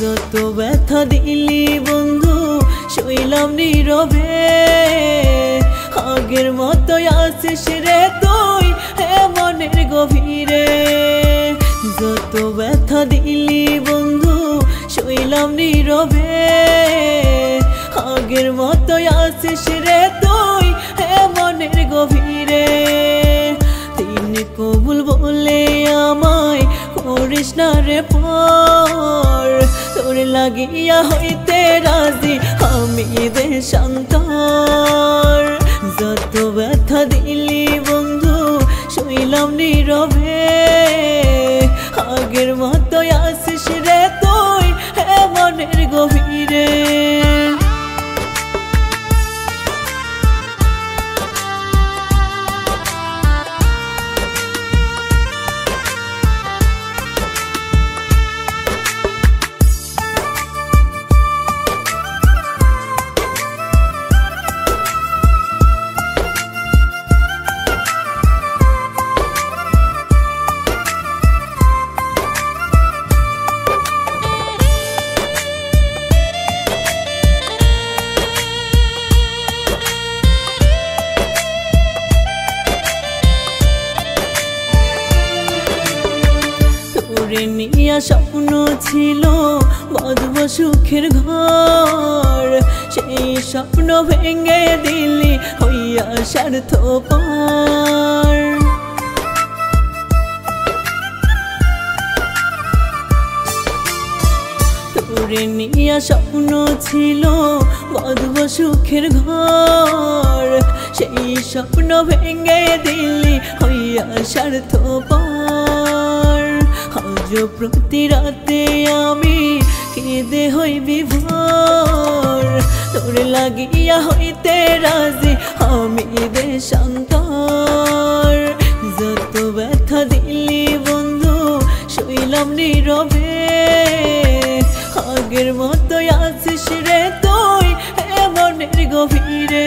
যত ব্যথা দিলি বন্ধু সইলাম নীরবে, আগের মতোই আছিস রে তুই মনের গভীরে। যত ব্যথা দিলি বন্ধু সইলাম নীরবে, আগের মতোই আছিস রে তুই মনের গভীরে। তিন কবুল বলে আমায় করিস না রে পর, তোর লাগিয়া হইতে রাজি আমি দেশান্তর। যত ব্যথা দিলি বন্ধু সইলাম নীরবে, আগের মতোই আসিস রে তুই মনের গভীরে। নিয়া স্বপ্ন ছিল বাঁধব সুখের ঘর, সেই স্বপ্ন ভেঙে দিলি হইয়া স্বার্থপর। তোরে নিয়া স্বপ্ন ছিল বাঁধব সুখের ঘর, সেই স্বপ্ন ভেঙে দিলি হইয়া স্বার্থপর। আজ প্রতি রাতে আমি কেঁদে হই বিভোর, তোর লাগিয়া হইতে রাজি আমি দেশান্তর। যত ব্যথা দিলি বন্ধু সইলাম নীরবে, আগের মতোই আছিস রে তুই মনের গভীরে।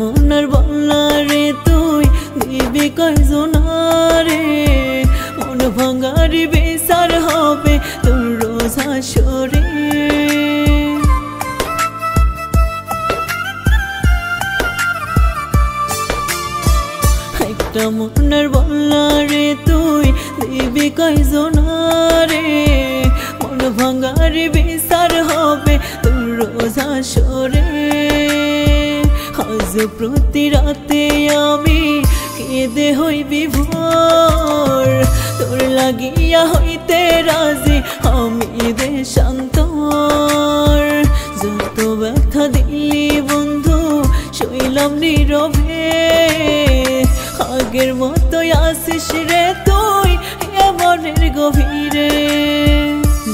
মনের বল্লা রে তুই দিবি কয়জনারে, মন ভাঙারি বিচার হবে তোর রোজ হাসরে। একটা মনের বল্লা রে তুই দিবি কয়জনারে, মন ভাঙারি বিচার হবে তোর রোজ হাসরে। আজ প্রতি রাতে আমি কেঁদে হই বিভোর, তোর লাগিয়া হইতে রাজি আমি দেশান্তর। যত ব্যথা দিলি বন্ধু সইলাম নীরবে, আগের মতোই আসিস রে তুই মনের গভীরে।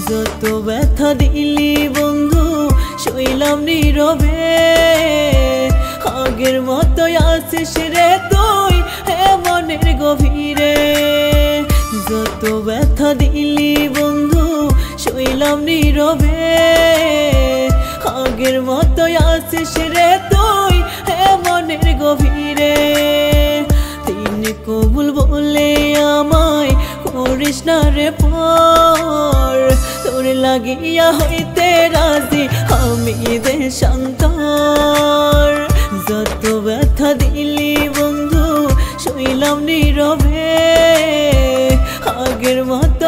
যত ব্যথা দিলি বন্ধু সইলাম নীরবে, আগের মতোই আসিস রে তুই মনের গভীরে। যত ব্যথা দিলি বন্ধু সইলাম নীরবে, আগের মতোই আসিস রে তুই মনের গভীরে। তিন কবুল বলে আমায় করিস না রে পর, তোর লাগিয়া হইতে রাজি আমি দেশান্তর। যত ব্যথা দিলি বন্ধু সইলাম নীরবে, আগের মতো